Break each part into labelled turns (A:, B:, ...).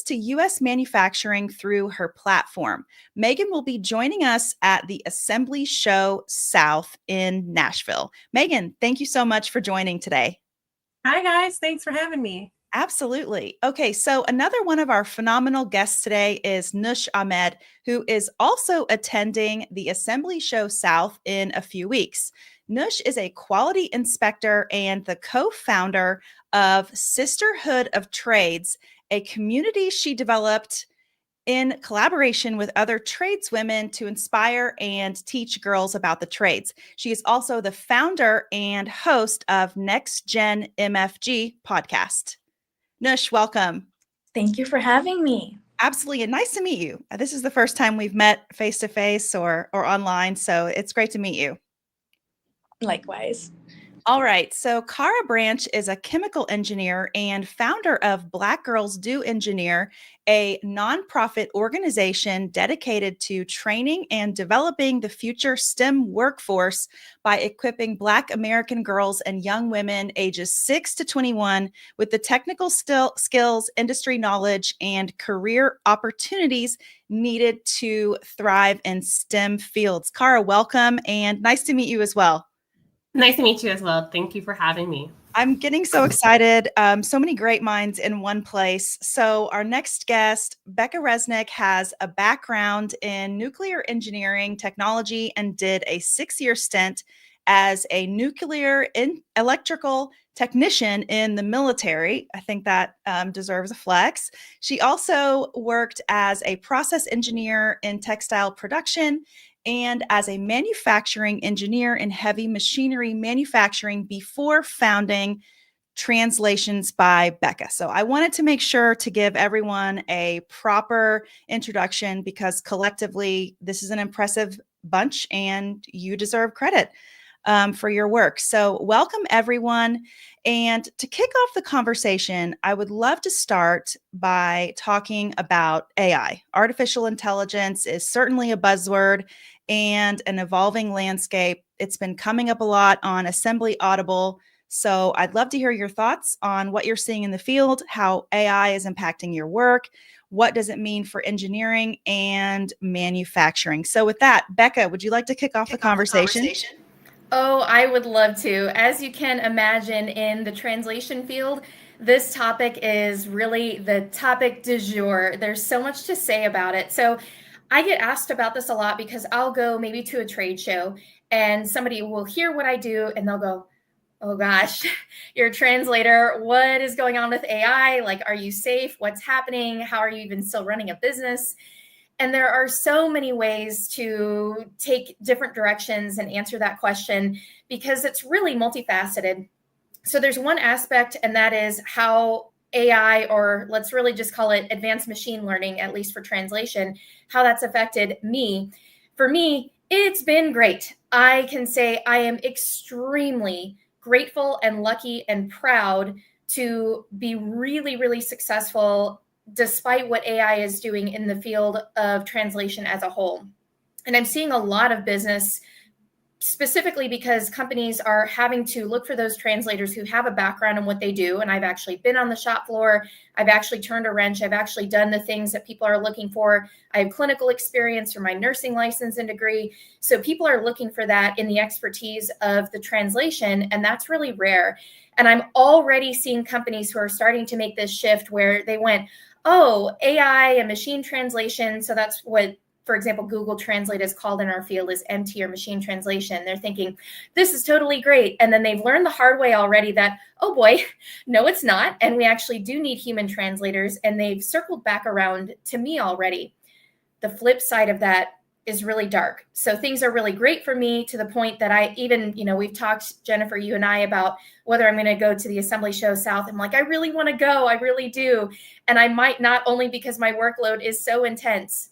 A: to U.S. manufacturing through her platform. Megan will be joining us at the Assembly Show South in Nashville. Megan, thank you so much for joining today.
B: Hi, guys. Thanks for having me.
A: Absolutely. Okay, so another one of our phenomenal guests today is Nush Ahmed, who is also attending the Assembly Show South in a few weeks. Nush is a quality inspector and the co-founder of Sisterhood of Trades, a community she developed in collaboration with other tradeswomen to inspire and teach girls about the trades. She is also the founder and host of Next Gen MFG podcast. Nush, welcome.
C: Thank you for having me.
A: Absolutely. And nice to meet you. This is the first time we've met face to face or online. So it's great to meet you.
C: Likewise.
A: All right. So Cara Branch is a chemical engineer and founder of Black Girls Do Engineer, a nonprofit organization dedicated to training and developing the future STEM workforce by equipping Black American girls and young women ages 6 to 21 with the technical skills, industry knowledge, and career opportunities needed to thrive in STEM fields. Cara, welcome and nice to meet you as well.
B: Nice to meet you as well. Thank you for having me.
A: I'm getting so excited. So many great minds in one place. So our next guest, Becca Resnick, has a background in nuclear engineering technology and did a 6-year stint as a nuclear electrical technician in the military. I think that deserves a flex. She also worked as a process engineer in textile production and as a manufacturing engineer in heavy machinery manufacturing before founding Translations by Becca. So I wanted to make sure to give everyone a proper introduction because collectively this is an impressive bunch and you deserve credit for your work. So welcome everyone. And to kick off the conversation, I would love to start by talking about AI. Artificial intelligence is certainly a buzzword and an evolving landscape. It's been coming up a lot on Assembly Audible. So I'd love to hear your thoughts on what you're seeing in the field, how AI is impacting your work. What does it mean for engineering and manufacturing? So with that, Becca, would you like to kick off the conversation?
C: Oh, I would love to. As you can imagine, in the translation field, this topic is really the topic du jour. There's so much to say about it. So I get asked about this a lot because I'll go maybe to a trade show and somebody will hear what I do and they'll go, oh gosh, you're a translator. What is going on with AI? Like, are you safe? What's happening? How are you even still running a business? And there are so many ways to take different directions and answer that question because it's really multifaceted. So there's one aspect, and that is how AI, or let's really just call it advanced machine learning, at least for translation, how that's affected me. For me, it's been great. I can say I am extremely grateful and lucky and proud to be really, really successful despite what AI is doing in the field of translation as a whole. And I'm seeing a lot of business specifically because companies are having to look for those translators who have a background in what they do. And I've actually been on the shop floor. I've actually turned a wrench. I've actually done the things that people are looking for. I have clinical experience from my nursing license and degree. So people are looking for that in the expertise of the translation. And that's really rare. And I'm already seeing companies who are starting to make this shift where they went, oh, AI and machine translation. So that's what, for example, Google Translate is called in our field, is MT, or machine translation. They're thinking, this is totally great. And then they've learned the hard way already that, oh boy, no, it's not. And we actually do need human translators. And they've circled back around to me already. The flip side of that is really dark. So things are really great for me to the point that I even, we've talked, Jennifer, you and I, about whether I'm going to go to the Assembly Show South. I'm like, I really want to go. I really do. And I might not, only because my workload is so intense.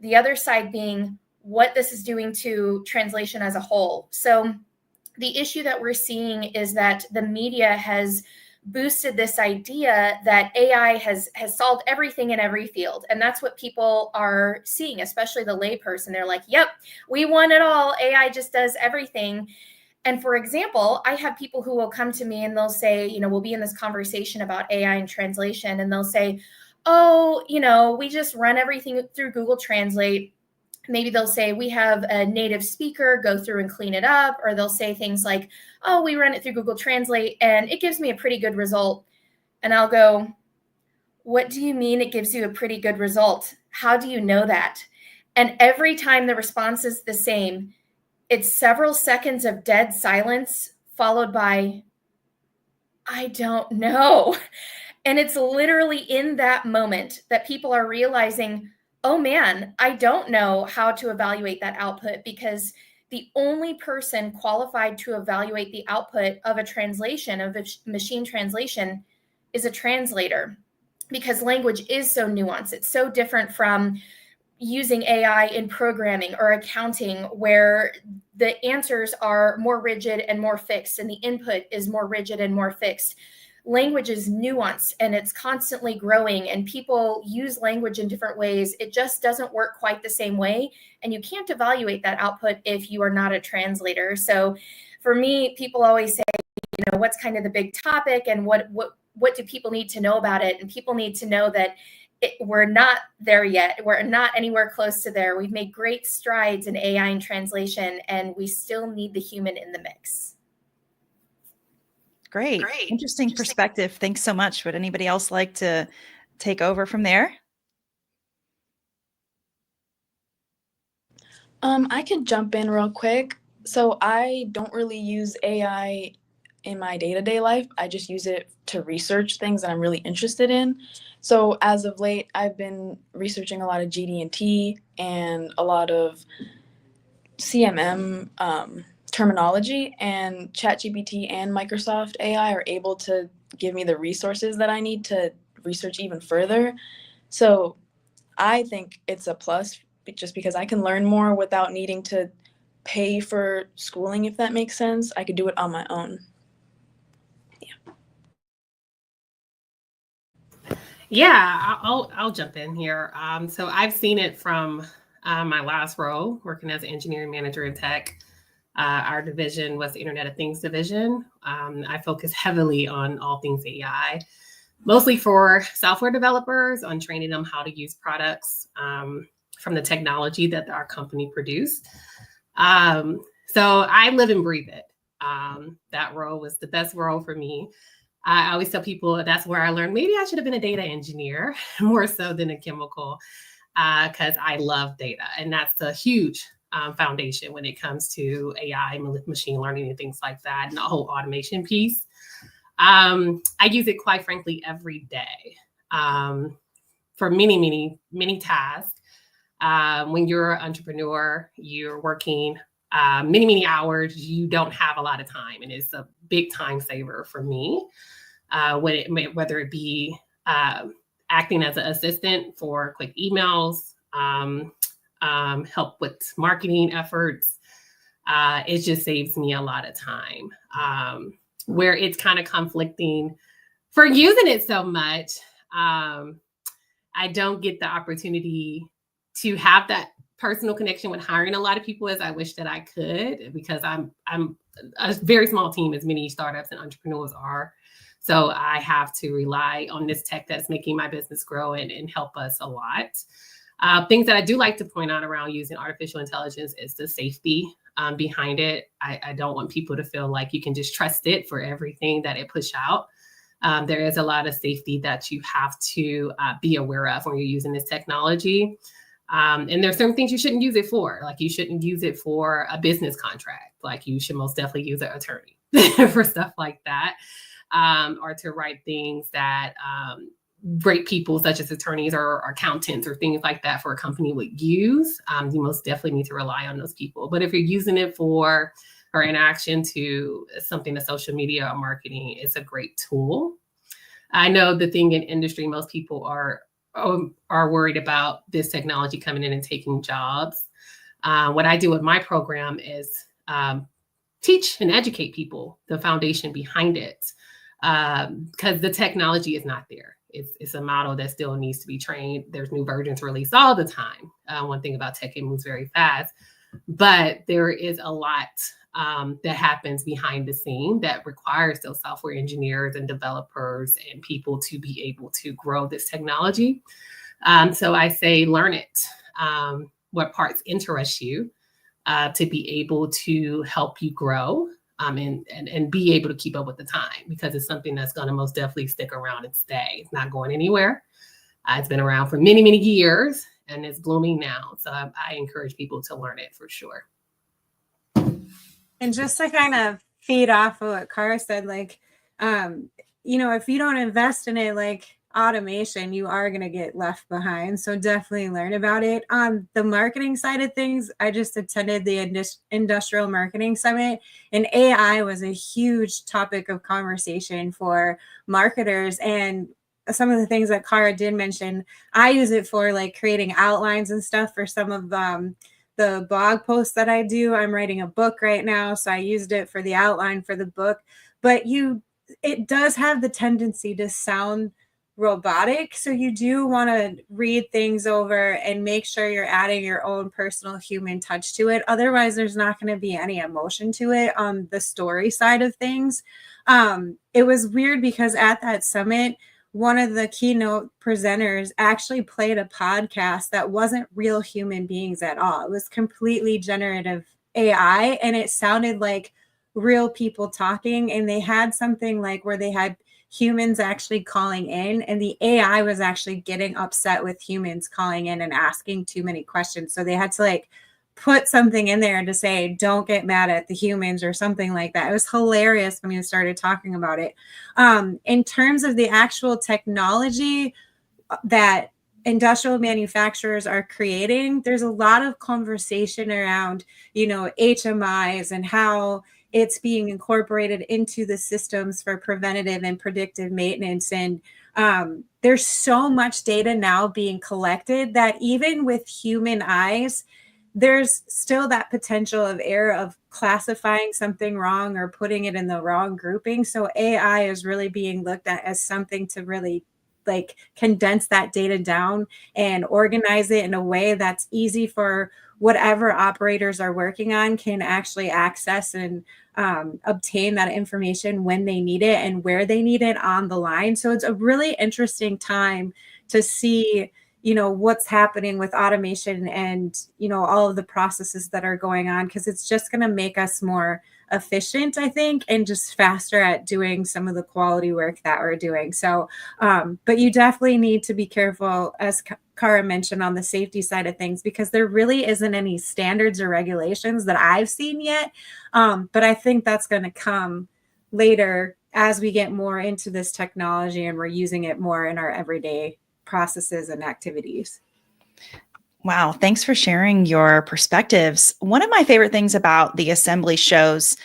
C: The other side being what this is doing to translation as a whole. So the issue that we're seeing is that the media has boosted this idea that AI has solved everything in every field. And that's what people are seeing, especially the layperson. They're like, yep, we want it all. AI just does everything. And for example, I have people who will come to me and they'll say, we'll be in this conversation about AI and translation, and they'll say, oh, we just run everything through Google Translate. Maybe they'll say we have a native speaker go through and clean it up, or they'll say things like, oh, we run it through Google Translate and it gives me a pretty good result. And I'll go, what do you mean it gives you a pretty good result? How do you know that? And every time the response is the same, it's several seconds of dead silence followed by, I don't know. And it's literally in that moment that people are realizing, oh man, I don't know how to evaluate that output, because the only person qualified to evaluate the output of a translation, of a machine translation, is a translator, because language is so nuanced. It's so different from using AI in programming or accounting, where the answers are more rigid and more fixed, and the input is more rigid and more fixed. Language is nuanced and it's constantly growing, and people use language in different ways. It just doesn't work quite the same way. And you can't evaluate that output if you are not a translator. So for me, people always say, what's kind of the big topic and what do people need to know about it? And people need to know that we're not there yet. We're not anywhere close to there. We've made great strides in AI and translation, and we still need the human in the mix.
A: Great. Interesting perspective. Thanks so much. Would anybody else like to take over from there?
D: I could jump in real quick. So I don't really use AI in my day-to-day life. I just use it to research things that I'm really interested in. So as of late, I've been researching a lot of GD&T and a lot of CMM terminology, and ChatGPT and Microsoft AI are able to give me the resources that I need to research even further. So I think it's a plus, just because I can learn more without needing to pay for schooling, if that makes sense. I could do it on my own.
B: Yeah, I'll jump in here. So I've seen it from my last role working as an engineering manager in tech. Our division was the Internet of Things division. I focus heavily on all things AI, mostly for software developers, on training them how to use products from the technology that our company produced. So I live and breathe it. That role was the best role for me. I always tell people that's where I learned maybe I should have been a data engineer more so than a chemical, because I love data. And that's a huge foundation when it comes to AI, machine learning, and things like that, and the whole automation piece. I use it, quite frankly, every day for many tasks. When you're an entrepreneur, you're working many hours, you don't have a lot of time, and it's a big time saver for me. Whether it be acting as an assistant for quick emails, help with marketing efforts, it just saves me a lot of time. Where it's kind of conflicting for using it so much, I don't get the opportunity to have that personal connection with hiring a lot of people as I wish that I could, because I'm a very small team, as many startups and entrepreneurs are. So I have to rely on this tech that's making my business grow and help us a lot. Things that I do like to point out around using artificial intelligence is the safety behind it. I don't want people to feel like you can just trust it for everything that it push out. There is a lot of safety that you have to be aware of when you're using this technology. And there's certain things you shouldn't use it for. Like, you shouldn't use it for a business contract. Like, you should most definitely use an attorney for stuff like that, or to write things that great people such as attorneys or accountants or things like that for a company would use. You most definitely need to rely on those people. But if you're using it for or interaction to something to social media or marketing, it's a great tool. I know the thing in industry, most people are worried about this technology coming in and taking jobs. What I do with my program is teach and educate people the foundation behind it, because the technology is not there. It's a model that still needs to be trained. There's new versions released all the time. One thing about tech, it moves very fast, but there is a lot that happens behind the scene that requires those software engineers and developers and people to be able to grow this technology. So I say learn it. What parts interest you to be able to help you grow and be able to keep up with the time, because it's something that's going to most definitely stick around and stay. It's not going anywhere. It's been around for many, many years and it's blooming now. So I encourage people to learn it for sure.
E: And just to kind of feed off of what Cara said, like, if you don't invest in it, like automation, you are going to get left behind. So definitely learn about it. On the marketing side of things, I just attended the Industrial Marketing Summit, and AI was a huge topic of conversation for marketers. And some of the things that Cara did mention, I use it for like creating outlines and stuff for some of the blog posts that I do. I'm writing a book right now, so I used it for the outline for the book. But it does have the tendency to sound robotic, so you do want to read things over and make sure you're adding your own personal human touch to it. Otherwise, there's not going to be any emotion to it on the story side of things. It was weird because at that summit, one of the keynote presenters actually played a podcast that wasn't real human beings at all. It was completely generative AI, and it sounded like real people talking. And they had something like where they had humans actually calling in, and the AI was actually getting upset with humans calling in and asking too many questions. So they had to like put something in there to say, don't get mad at the humans or something like that. It was hilarious when you started talking about it. In terms of the actual technology that industrial manufacturers are creating, there's a lot of conversation around, HMIs and how it's being incorporated into the systems for preventative and predictive maintenance. And there's so much data now being collected that even with human eyes, there's still that potential of error of classifying something wrong or putting it in the wrong grouping. So AI is really being looked at as something to really like condense that data down and organize it in a way that's easy for whatever operators are working on can actually access and obtain that information when they need it and where they need it on the line. So it's a really interesting time to see what's happening with automation and, all of the processes that are going on, because it's just going to make us more efficient, I think, and just faster at doing some of the quality work that we're doing. So, but you definitely need to be careful, as Cara mentioned, on the safety side of things, because there really isn't any standards or regulations that I've seen yet. But I think that's going to come later as we get more into this technology and we're using it more in our everyday processes and activities.
A: Wow. Thanks for sharing your perspectives. One of my favorite things about the assembly shows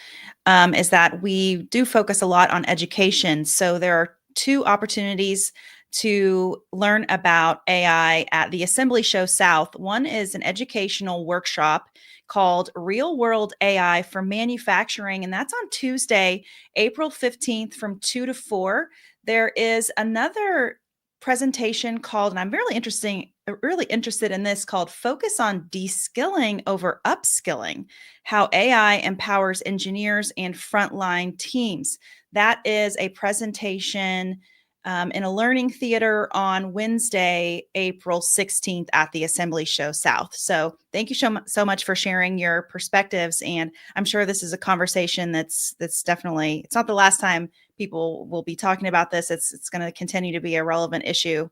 A: is that we do focus a lot on education. So there are two opportunities to learn about AI at the Assembly Show South. One is an educational workshop called Real World AI for Manufacturing, and that's on Tuesday, April 15th from 2 to 4. There is another presentation called, and I'm really interested in this, called Focus on De-skilling over Upskilling, How AI Empowers Engineers and Frontline Teams. That is a presentation in a learning theater on Wednesday, April 16th at the Assembly Show South. So thank you so much for sharing your perspectives. And I'm sure this is a conversation that's definitely, it's not the last time people will be talking about this. It's going to continue to be a relevant issue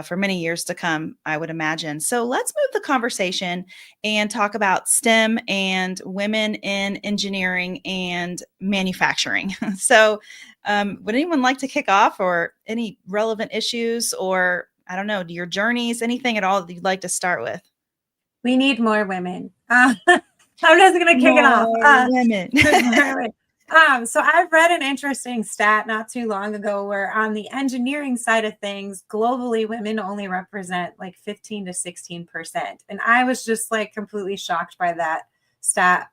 A: for many years to come, I would imagine. So let's move the conversation and talk about STEM and women in engineering and manufacturing. So would anyone like to kick off, or any relevant issues, or I don't know, your journeys, anything at all that you'd like to start with?
E: We need more women. I'm just going to kick it off.
A: Women.
E: So I've read an interesting stat not too long ago where on the engineering side of things, globally, women only represent like 15 to 16%. And I was just like completely shocked by that stat.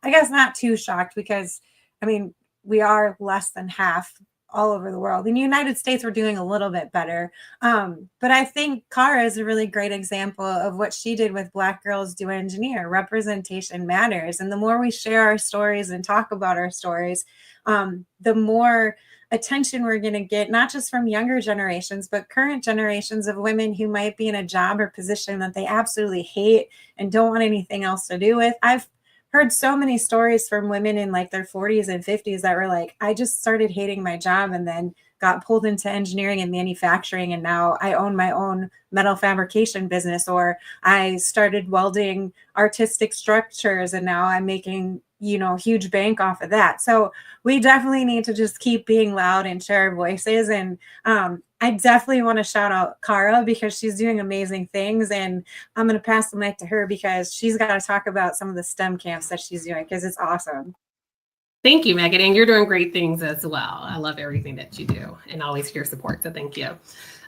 E: I guess not too shocked, because I mean, we are less than half all over the world. In the United States, we're doing a little bit better. But I think Cara is a really great example of what she did with Black Girls Do Engineer. Representation matters. And the more we share our stories and talk about our stories, the more attention we're going to get, not just from younger generations, but current generations of women who might be in a job or position that they absolutely hate and don't want anything else to do with. I've heard so many stories from women in like their 40s and 50s that were like, I just started hating my job and then got pulled into engineering and manufacturing, and now I own my own metal fabrication business, or I started welding artistic structures and now I'm making, you know, huge bank off of that. So we definitely need to just keep being loud and share our voices. And I definitely want to shout out Cara because she's doing amazing things. And I'm going to pass the mic to her because she's got to talk about some of the STEM camps that she's doing because it's awesome.
B: Thank you, Megan. And you're doing great things as well. I love everything that you do and always hear support. So thank you.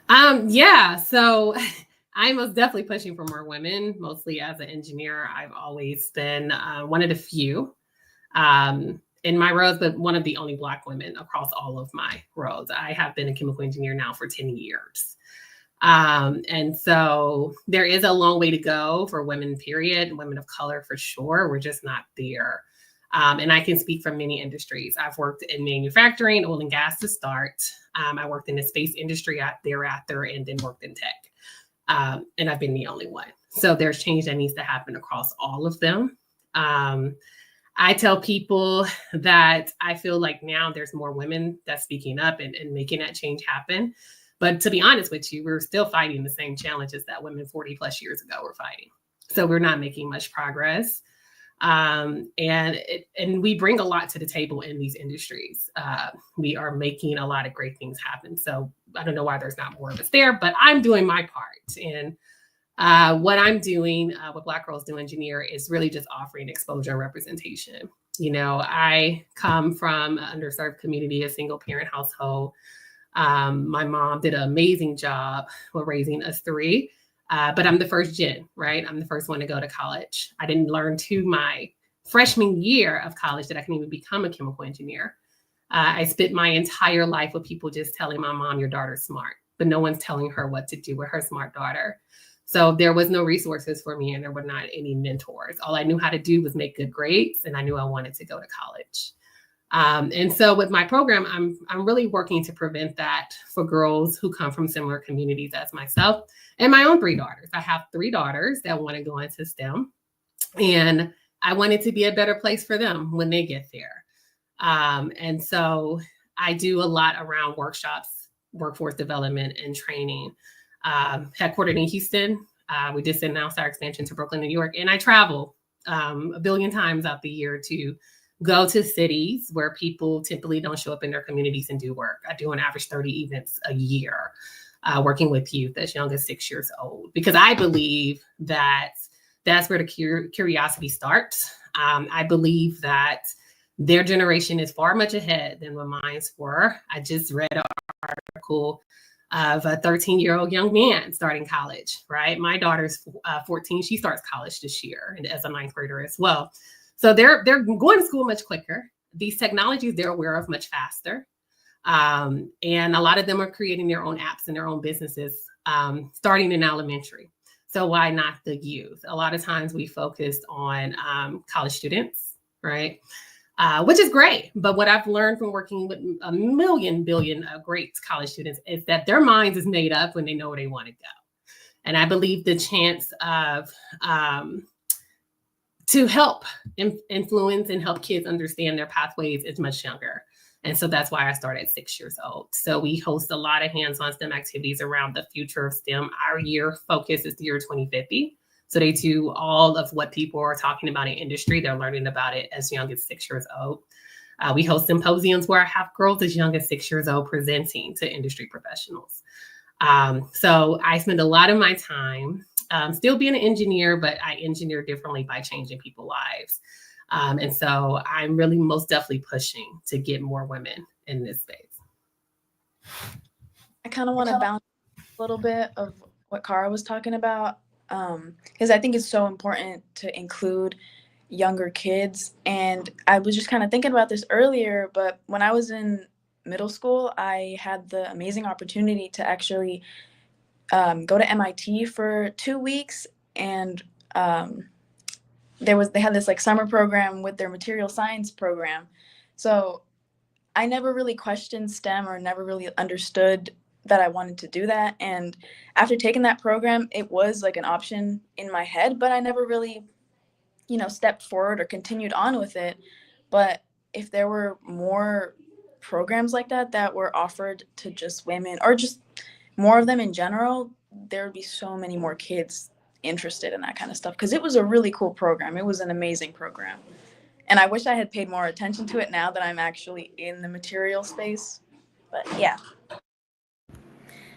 B: So I'm most definitely pushing for more women, mostly as an engineer. I've always been one of the few in my roles, but one of the only Black women across all of my roles. I have been a chemical engineer now for 10 years. And so there is a long way to go for women, period, women of color for sure. We're just not there. And I can speak from many industries. I've worked in manufacturing, oil and gas to start. I worked in the space industry thereafter and then worked in tech. And I've been the only one. So there's change that needs to happen across all of them. I tell people that I feel like now there's more women that's speaking up and making that change happen. But to be honest with you, we're still fighting the same challenges that women 40 plus years ago were fighting. So we're not making much progress. And we bring a lot to the table in these industries. We are making a lot of great things happen. So I don't know why there's not more of us there, but I'm doing my part. And what I'm doing, what Black Girls Do Engineer, is really just offering exposure and representation. You know, I come from an underserved community, a single parent household. My mom did an amazing job with raising us three. But I'm the first gen, right? I'm the first one to go to college. I didn't learn to my freshman year of college that I can even become a chemical engineer. I spent my entire life with people just telling my mom, your daughter's smart, but no one's telling her what to do with her smart daughter. So there was no resources for me and there were not any mentors. All I knew how to do was make good grades, and I knew I wanted to go to college. And so with my program, I'm really working to prevent that for girls who come from similar communities as myself and my own three daughters. I have three daughters that want to go into STEM, and I want it to be a better place for them when they get there. And so I do a lot around workshops, workforce development and training. Headquartered in Houston, we just announced our expansion to Brooklyn, New York, and I travel a billion times out the year to go to cities where people typically don't show up in their communities and do work. I do an average 30 events a year, working with youth as young as 6 years old, because I believe that that's where the curiosity starts. I believe that their generation is far much ahead than what mine were. I just read an article of a 13-year-old young man starting college, right? My daughter's 14. She starts college this year and as a ninth grader as well. So they're going to school much quicker. These technologies they're aware of much faster. And a lot of them are creating their own apps and their own businesses starting in elementary. So why not the youth? A lot of times we focused on college students, right? Which is great. But what I've learned from working with a billion great college students is that their minds is made up when they know where they want to go. And I believe the chance of to help influence and help kids understand their pathways is much younger. And so that's why I started at 6 years old. So we host a lot of hands-on STEM activities around the future of STEM. Our year focus is the year 2050. So they do all of what people are talking about in industry. They're learning about it as young as 6 years old. We host symposiums where I have girls as young as 6 years old presenting to industry professionals. So I spend a lot of my time still being an engineer, but I engineer differently by changing people's lives. And so I'm really most definitely pushing to get more women in this space.
D: I kind of want to bounce a little bit of what Cara was talking about, because I think it's so important to include younger kids. And I was just kind of thinking about this earlier, but when I was in middle school, I had the amazing opportunity to actually go to MIT for 2 weeks, and they had this like summer program with their material science program. So I never really questioned STEM or never really understood that I wanted to do that. And after taking that program, it was like an option in my head, but I never really, stepped forward or continued on with it. But if there were more programs like that were offered to just women, or just more of them in general, there would be so many more kids interested in that kind of stuff, because it was a really cool program. It was an amazing program. And I wish I had paid more attention to it now that I'm actually in the material space. But yeah.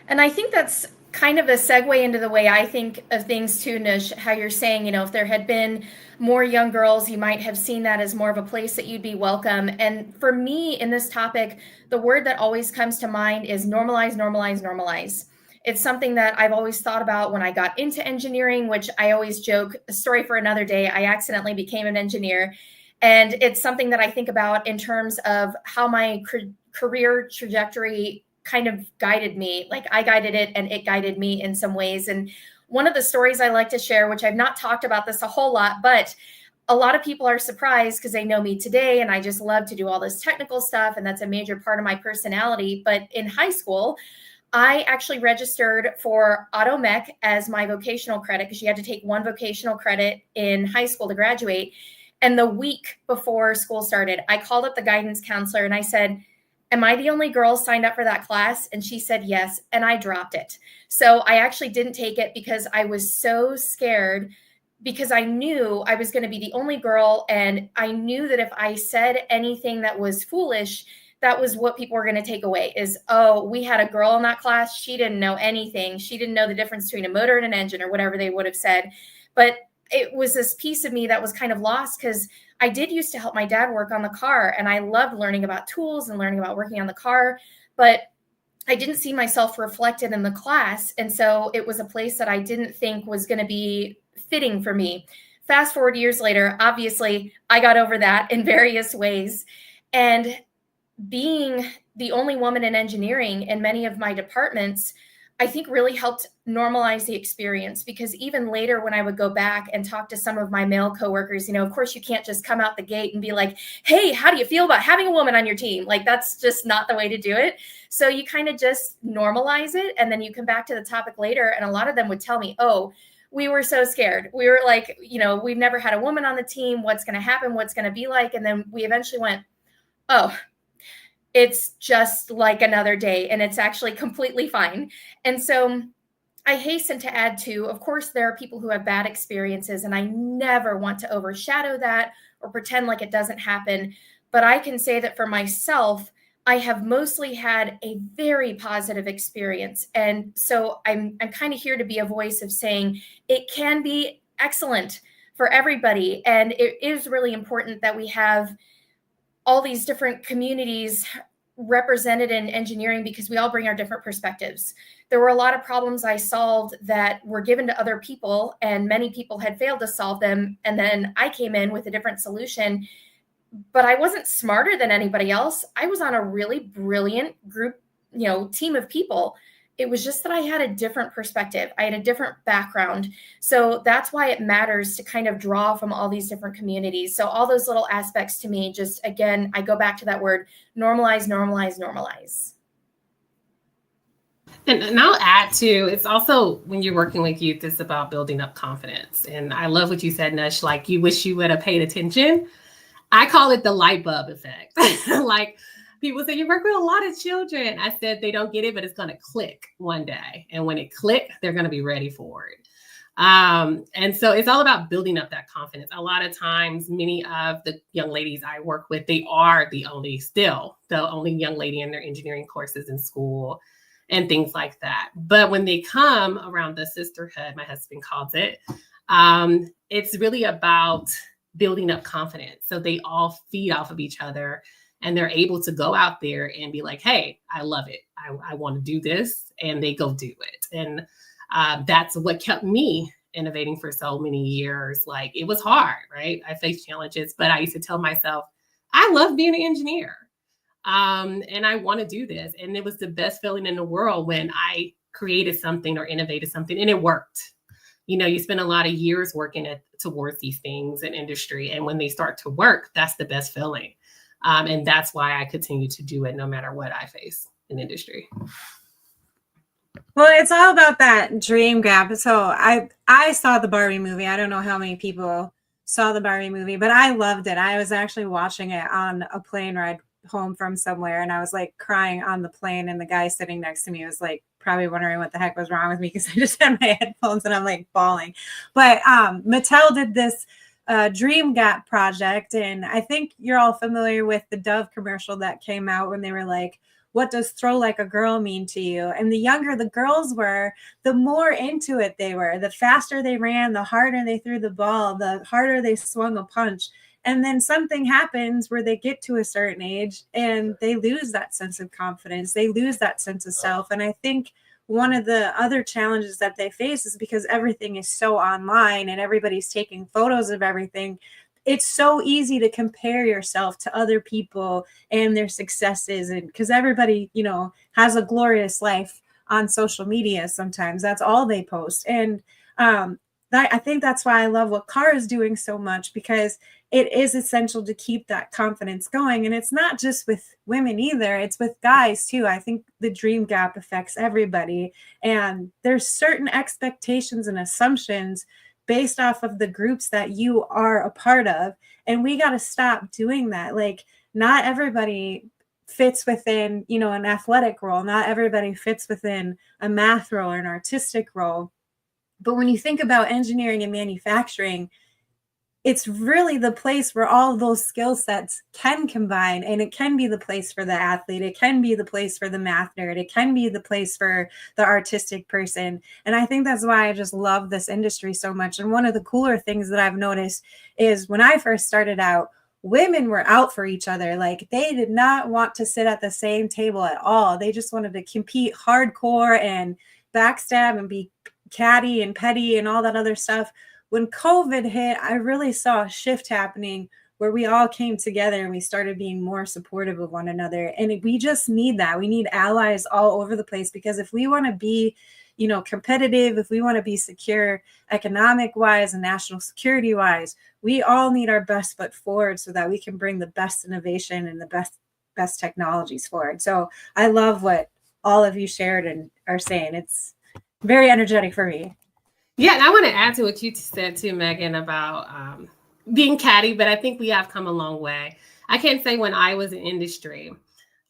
C: And I think that's kind of a segue into the way I think of things too, Nish, how you're saying, if there had been more young girls, you might have seen that as more of a place that you'd be welcome. And for me in this topic, the word that always comes to mind is normalize, normalize, normalize. It's something that I've always thought about when I got into engineering, which I always joke, a story for another day, I accidentally became an engineer. And it's something that I think about in terms of how my career trajectory kind of guided me. Like I guided it and it guided me in some ways. And one of the stories I like to share, which I've not talked about this a whole lot, but a lot of people are surprised because they know me today and I just love to do all this technical stuff. And that's a major part of my personality. But in high school, I actually registered for auto mech as my vocational credit, because you had to take one vocational credit in high school to graduate. And the week before school started, I called up the guidance counselor and I said, am I the only girl signed up for that class? And she said, yes. And I dropped it. So I actually didn't take it because I was so scared, because I knew I was going to be the only girl. And I knew that if I said anything that was foolish, that was what people were going to take away is, oh, we had a girl in that class. She didn't know anything. She didn't know the difference between a motor and an engine, or whatever they would have said. But it was this piece of me that was kind of lost, because I did used to help my dad work on the car, and I loved learning about tools and learning about working on the car, but I didn't see myself reflected in the class. And so it was a place that I didn't think was going to be fitting for me. Fast forward years later, obviously I got over that in various ways. And being the only woman in engineering in many of my departments, I think really helped normalize the experience, because even later when I would go back and talk to some of my male coworkers, of course you can't just come out the gate and be like, hey, how do you feel about having a woman on your team? Like, that's just not the way to do it. So you kind of just normalize it. And then you come back to the topic later. And a lot of them would tell me, oh, we were so scared. We were like, we've never had a woman on the team. What's going to happen? What's going to be like? And then we eventually went, oh, it's just like another day, and it's actually completely fine. And so I hasten to add to, of course, there are people who have bad experiences, and I never want to overshadow that or pretend like it doesn't happen. But I can say that for myself, I have mostly had a very positive experience. And so I'm kind of here to be a voice of saying it can be excellent for everybody. And it is really important that we have all these different communities represented in engineering, because we all bring our different perspectives. There were a lot of problems I solved that were given to other people, and many people had failed to solve them. And then I came in with a different solution, but I wasn't smarter than anybody else. I was on a really brilliant group, team of people. It was just that I had a different perspective. I had a different background. So that's why it matters to kind of draw from all these different communities. So all those little aspects to me, just again, I go back to that word, normalize, normalize, normalize.
B: And I'll add too, it's also when you're working with youth, it's about building up confidence. And I love what you said, Nush, like you wish you would have paid attention. I call it the light bulb effect. Like, people say, you work with a lot of children. I said, they don't get it, but it's going to click one day. And when it clicks, they're going to be ready for it. And so it's all about building up that confidence. A lot of times, many of the young ladies I work with, they are the only young lady in their engineering courses in school and things like that. But when they come around the sisterhood, my husband calls it, it's really about building up confidence. So they all feed off of each other. And they're able to go out there and be like, hey, I love it. I want to do this. And they go do it. And that's what kept me innovating for so many years. Like, it was hard, right? I faced challenges, but I used to tell myself, I love being an engineer. And I want to do this. And it was the best feeling in the world when I created something or innovated something and it worked. You know, you spend a lot of years working towards these things in industry. And when they start to work, that's the best feeling. And that's why I continue to do it no matter what I face in industry.
E: Well, it's all about that dream gap. So I saw the Barbie movie. I don't know how many people saw the Barbie movie, but I loved it. I was actually watching it on a plane ride home from somewhere, and I was like crying on the plane, and the guy sitting next to me was like probably wondering what the heck was wrong with me because I just had my headphones and I'm like bawling. But Mattel did this Dream Gap project, and I think you're all familiar with the Dove commercial that came out when they were like, what does throw like a girl mean to you? And the younger the girls were, the more into it they were. The faster they ran, the harder they threw the ball, the harder they swung a punch. And then something happens where they get to a certain age and they lose that sense of confidence. They lose that sense of self. And I think one of the other challenges that they face is because everything is so online and everybody's taking photos of everything. It's so easy to compare yourself to other people and their successes, and because everybody, you know, has a glorious life on social media. Sometimes that's all they post. And I think that's why I love what Cara is doing so much, because it is essential to keep that confidence going. And it's not just with women either, it's with guys too. I think the dream gap affects everybody, and there's certain expectations and assumptions based off of the groups that you are a part of. And we got to stop doing that. Like, not everybody fits within, you know, an athletic role. Not everybody fits within a math role or an artistic role. But when you think about engineering and manufacturing, it's really the place where all those skill sets can combine, and it can be the place for the athlete. It can be the place for the math nerd. It can be the place for the artistic person. And I think that's why I just love this industry so much. And one of the cooler things that I've noticed is when I first started out, women were out for each other. Like, they did not want to sit at the same table at all. They just wanted to compete hardcore and backstab and be catty and petty and all that other stuff. When COVID hit, I really saw a shift happening where we all came together and we started being more supportive of one another. And we just need that. We need allies all over the place, because if we want to be, you know, competitive, if we want to be secure economic wise and national security wise, we all need our best foot forward so that we can bring the best innovation and the best technologies forward. So I love what all of you shared and are saying. It's very energetic for me.
B: Yeah, and I want to add to what you said too, Megan, about being catty, but I think we have come a long way. I can say when I was in industry,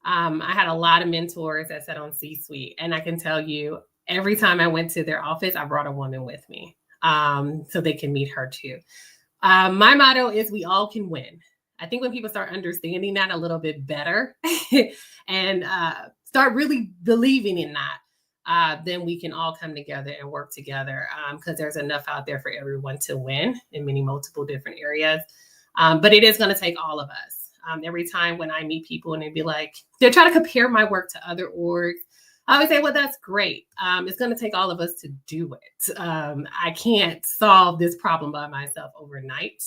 B: I had a lot of mentors that sat on C-suite, and I can tell you every time I went to their office, I brought a woman with me so they can meet her too. My motto is we all can win. I think when people start understanding that a little bit better and start really believing in that, then we can all come together and work together, because there's enough out there for everyone to win in many multiple different areas. But it is going to take all of us. Every time when I meet people and they're trying to compare my work to other orgs, I always say, well, that's great. It's going to take all of us to do it. I can't solve this problem by myself overnight.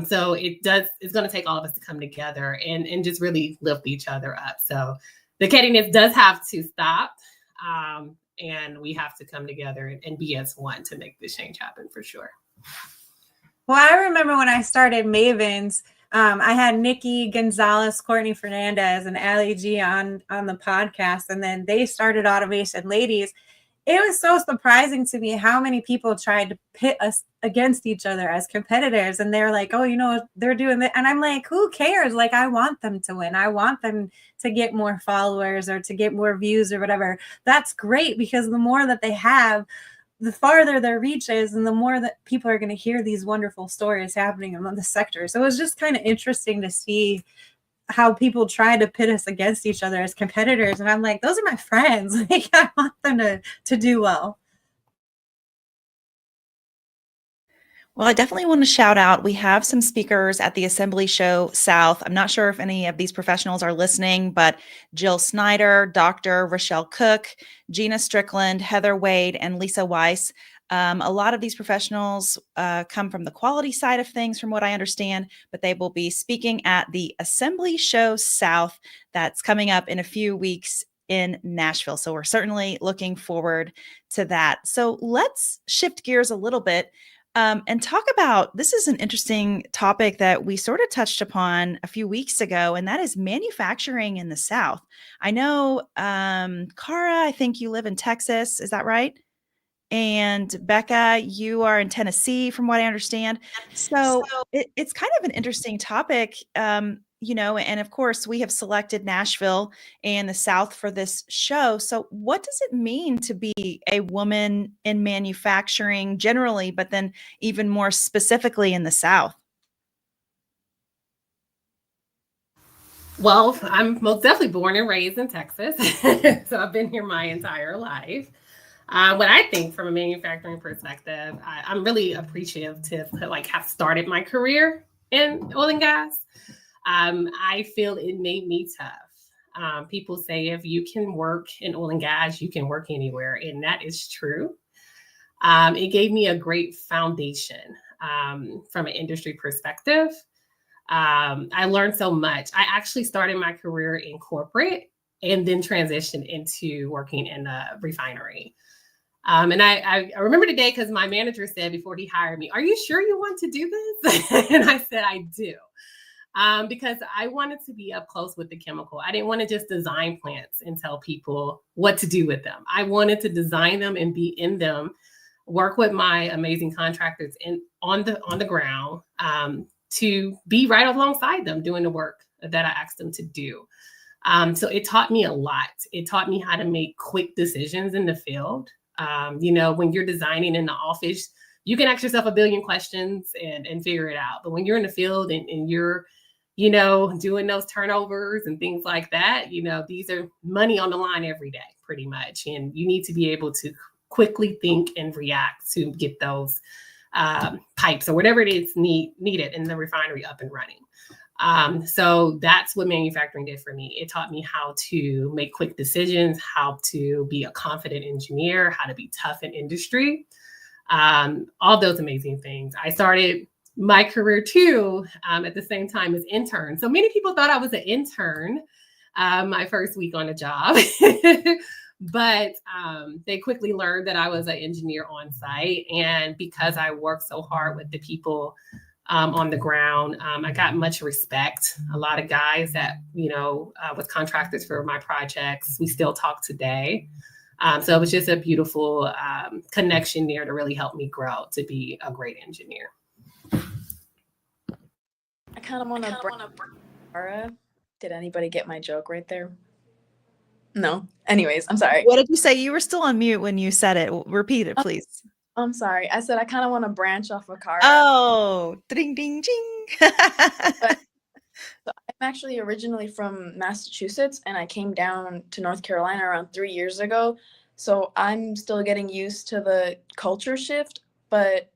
B: So it's going to take all of us to come together and just really lift each other up. So the cattiness does have to stop. And we have to come together and be as one to make this change happen for sure.
E: Well, I remember when I started Mavens, I had Nikki Gonzalez, Courtney Fernandez, and Ali G on the podcast, and then they started Automation Ladies. It was so surprising to me how many people tried to pit us against each other as competitors. And they're like, oh, you know, they're doing that. And I'm like, who cares? Like, I want them to win. I want them to get more followers or to get more views or whatever. That's great, because the more that they have, the farther their reach is, and the more that people are going to hear these wonderful stories happening in the sector. So it was just kind of interesting to see how people try to pit us against each other as competitors. And I'm like, those are my friends. Like, I want them to do well.
A: Well, I definitely want to shout out. We have some speakers at the Assembly Show South. I'm not sure if any of these professionals are listening, but Jill Snyder, Dr. Rochelle Cook, Gina Strickland, Heather Wade, and Lisa Weiss. A lot of these professionals come from the quality side of things, from what I understand, but they will be speaking at the Assembly Show South that's coming up in a few weeks in Nashville. So we're certainly looking forward to that. So let's shift gears a little bit and talk about this is an interesting topic that we sort of touched upon a few weeks ago, and that is manufacturing in the South. I know, Cara, I think you live in Texas. Is that right? And Becca, you are in Tennessee, from what I understand. So it's kind of an interesting topic, and of course, we have selected Nashville and the South for this show. So, what does it mean to be a woman in manufacturing generally, but then even more specifically in the South?
B: Well, I'm most definitely born and raised in Texas. So I've been here my entire life. What I think from a manufacturing perspective, I'm really appreciative to like have started my career in oil and gas. I feel it made me tough. People say if you can work in oil and gas, you can work anywhere, and that is true. It gave me a great foundation from an industry perspective. I learned so much. I actually started my career in corporate and then transitioned into working in a refinery. And I remember the day because my manager said before he hired me, "Are you sure you want to do this?" And I said, "I do." Because I wanted to be up close with the chemical. I didn't want to just design plants and tell people what to do with them. I wanted to design them and be in them, work with my amazing contractors on the ground, to be right alongside them doing the work that I asked them to do. So it taught me a lot. It taught me how to make quick decisions in the field. When you're designing in the office, you can ask yourself a billion questions and figure it out. But when you're in the field and you're, doing those turnovers and things like that, these are money on the line every day, pretty much. And you need to be able to quickly think and react to get those pipes or whatever it is needed in the refinery up and running. So that's what manufacturing did for me. It taught me how to make quick decisions, how to be a confident engineer, how to be tough in industry, all those amazing things. I started my career too at the same time as intern. So many people thought I was an intern my first week on the job. But they quickly learned that I was an engineer on site. And because I worked so hard with the people on the ground, I got much respect. A lot of guys that, was contractors for my projects, we still talk today. So it was just a beautiful connection there to really help me grow to be a great engineer.
D: I kind of want to Cara. Did anybody get my joke right there? No. Anyways, I'm sorry.
A: What did you say? You were still on mute when you said it. Repeat it, please.
D: I'm sorry. I said I kind of want to branch off of Cara.
A: Oh, ding, ding, ding.
D: So I'm actually originally from Massachusetts, and I came down to North Carolina around 3 years ago. So I'm still getting used to the culture shift, but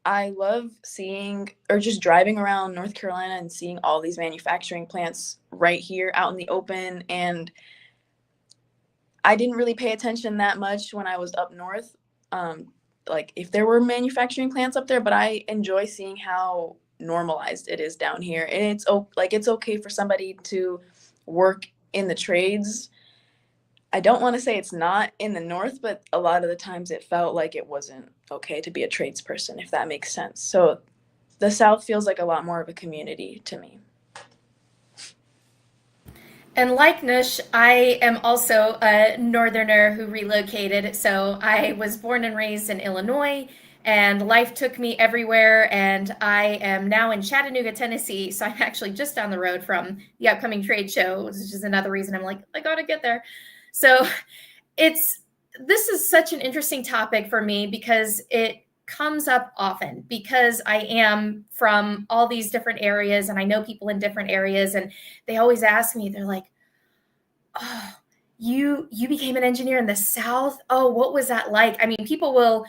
D: I love seeing or just driving around North Carolina and seeing all these manufacturing plants right here out in the open. And I didn't really pay attention that much when I was up north, like if there were manufacturing plants up there, but I enjoy seeing how normalized it is down here. And it's okay for somebody to work in the trades. I don't want to say it's not in the north, but a lot of the times it felt like it wasn't okay to be a tradesperson, if that makes sense. So the South feels like a lot more of a community to me.
C: And like Nush, I am also a northerner who relocated. So I was born and raised in Illinois, and life took me everywhere. And I am now in Chattanooga, Tennessee. So I'm actually just down the road from the upcoming trade show, which is another reason I'm like, I gotta get there. So this is such an interesting topic for me because it comes up often because I am from all these different areas and I know people in different areas, and they always ask me, they're like, "Oh, you became an engineer in the South? Oh, what was that like?" I mean, people will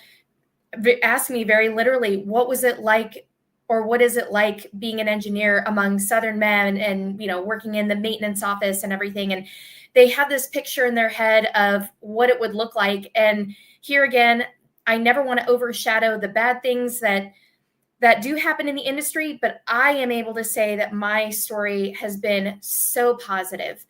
C: asked me very literally, what was it like, or what is it like being an engineer among Southern men and, you know, working in the maintenance office and everything. And they have this picture in their head of what it would look like. And here again, I never want to overshadow the bad things that do happen in the industry, but I am able to say that my story has been so positive.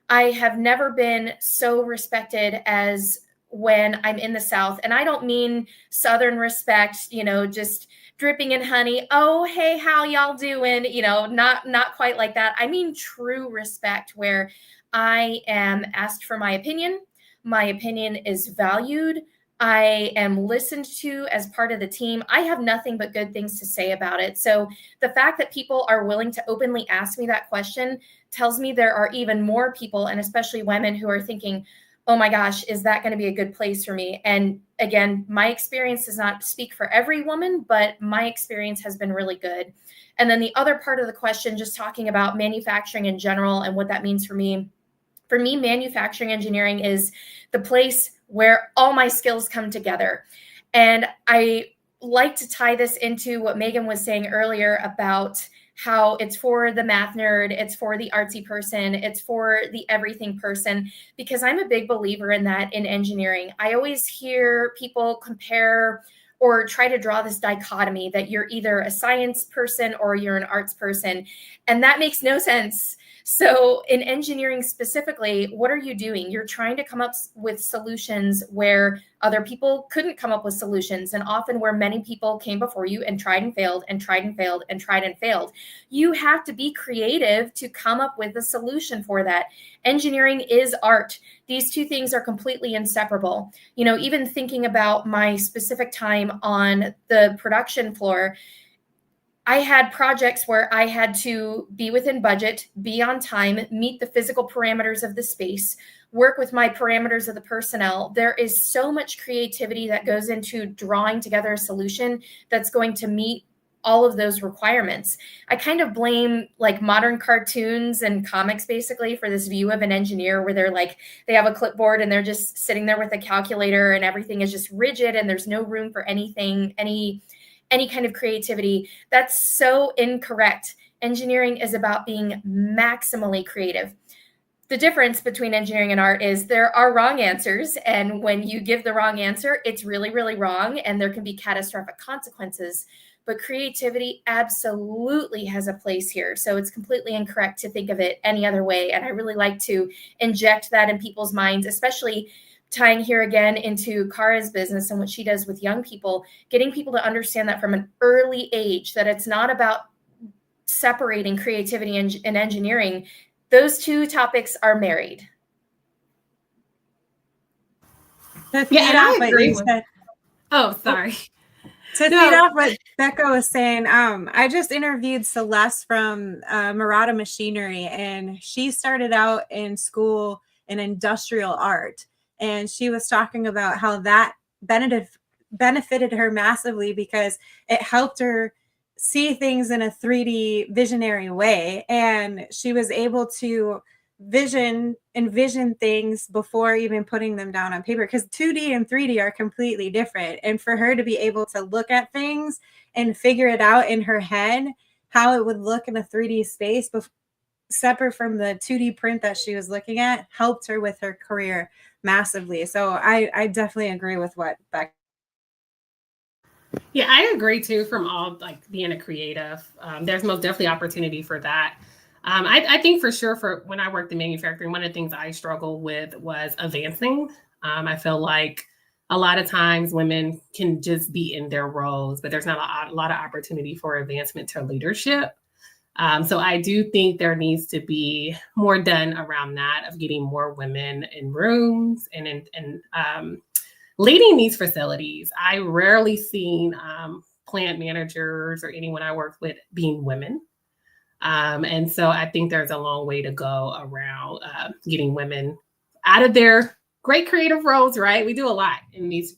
C: I have never been so respected as when I'm in the South. And I don't mean Southern respect, you know, just dripping in honey. Oh, hey, how y'all doing? You know, not quite like that. I mean true respect, where I am asked for my opinion. My opinion is valued. I am listened to as part of the team. I have nothing but good things to say about it. So the fact that people are willing to openly ask me that question tells me there are even more people, and especially women, who are thinking, oh my gosh, is that going to be a good place for me? And again, my experience does not speak for every woman, but my experience has been really good. And then the other part of the question, just talking about manufacturing in general and what that means for me. For me, manufacturing engineering is the place where all my skills come together. And I like to tie this into what Megan was saying earlier about how it's for the math nerd, it's for the artsy person, it's for the everything person, because I'm a big believer in that in engineering. I always hear people compare or try to draw this dichotomy that you're either a science person or you're an arts person, and that makes no sense. So in engineering specifically, what are you doing? You're trying to come up with solutions where other people couldn't come up with solutions, and often where many people came before you and tried and failed and tried and failed and tried and failed. You have to be creative to come up with a solution for that. Engineering is art. These two things are completely inseparable. You know, even thinking about my specific time on the production floor, I had projects where I had to be within budget, be on time, meet the physical parameters of the space, work with my parameters of the personnel. There is so much creativity that goes into drawing together a solution that's going to meet all of those requirements. I kind of blame like modern cartoons and comics basically for this view of an engineer where they're like, they have a clipboard and they're just sitting there with a calculator and everything is just rigid and there's no room for anything, any kind of creativity. That's so incorrect. Engineering is about being maximally creative. The difference between engineering and art is there are wrong answers. And when you give the wrong answer, it's really, really wrong. And there can be catastrophic consequences. But creativity absolutely has a place here. So it's completely incorrect to think of it any other way. And I really like to inject that in people's minds, especially tying here again into Kara's business and what she does with young people, getting people to understand that from an early age, that it's not about separating creativity and engineering. Those two topics are married.
B: I agree with that. Oh, sorry.
E: To feed off what Becca was saying, I just interviewed Celeste from Murata Machinery, and she started out in school in industrial art. And she was talking about how that benefited her massively because it helped her see things in a 3D visionary way. And she was able to envision things before even putting them down on paper, because 2D and 3D are completely different. And for her to be able to look at things and figure it out in her head, how it would look in a 3D space separate from the 2D print that she was looking at, helped her with her career massively. So I definitely agree with what Beck.
B: Yeah, I agree too. From all like being a creative, there's most definitely opportunity for that. I think for sure for when I worked in manufacturing, one of the things I struggled with was advancing. I feel like a lot of times women can just be in their roles, but there's not a lot of opportunity for advancement to leadership. So I do think there needs to be more done around that, of getting more women in rooms and in leading these facilities. I rarely seen plant managers or anyone I worked with being women. And so I think there's a long way to go around getting women out of their great creative roles, right? We do a lot in these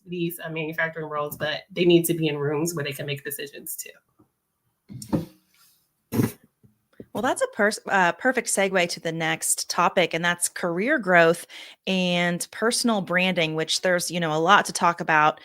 B: manufacturing roles, but they need to be in rooms where they can make decisions too.
A: Well, that's a perfect segue to the next topic, and that's career growth and personal branding, which there's, a lot to talk about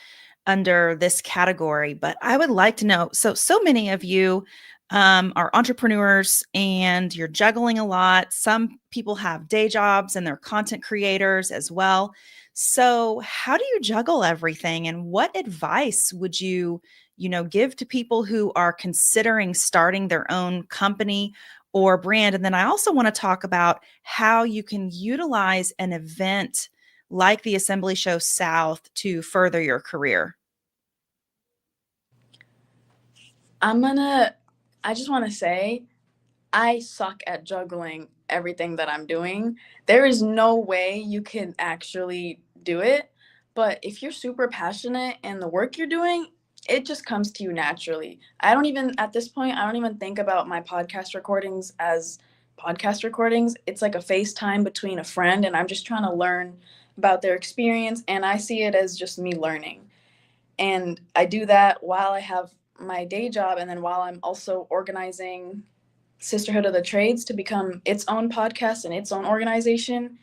A: under this category, but I would like to know, so many of you are entrepreneurs and you're juggling a lot. Some people have day jobs and they're content creators as well. So how do you juggle everything, and what advice would you give to people who are considering starting their own company or brand? And then I also want to talk about how you can utilize an event like the Assembly Show South to further your career.
D: I just want to say, I suck at juggling everything that I'm doing. There is no way you can actually do it. But if you're super passionate in the work you're doing, it just comes to you naturally. At this point, I don't even think about my podcast recordings as podcast recordings. It's like a FaceTime between a friend, and I'm just trying to learn about their experience. And I see it as just me learning. And I do that while I have my day job, and then while I'm also organizing Sisterhood of the Trades to become its own podcast and its own organization.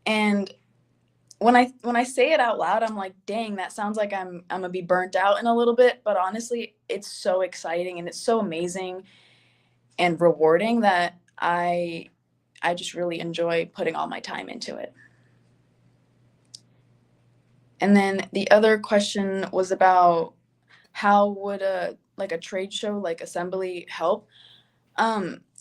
D: And when I say it out loud, I'm like, dang, that sounds like I'm gonna be burnt out in a little bit. But honestly, it's so exciting and it's so amazing and rewarding that I just really enjoy putting all my time into it. And then the other question was about how would a trade show like Assembly help?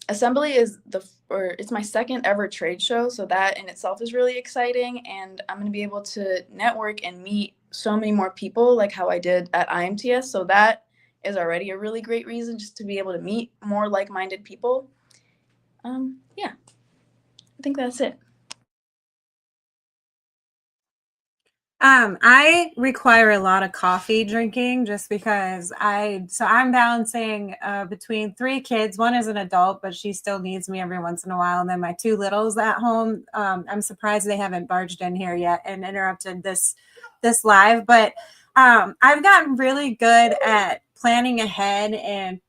D: Assembly is it's my second ever trade show, so that in itself is really exciting, and I'm going to be able to network and meet so many more people like how I did at IMTS. So that is already a really great reason just to be able to meet more like-minded people. Yeah, I think that's it.
E: I require a lot of coffee drinking just because I'm balancing between 3 kids. One is an adult, but she still needs me every once in a while. And then my 2 littles at home. I'm surprised they haven't barged in here yet and interrupted this live. But I've gotten really good at planning ahead and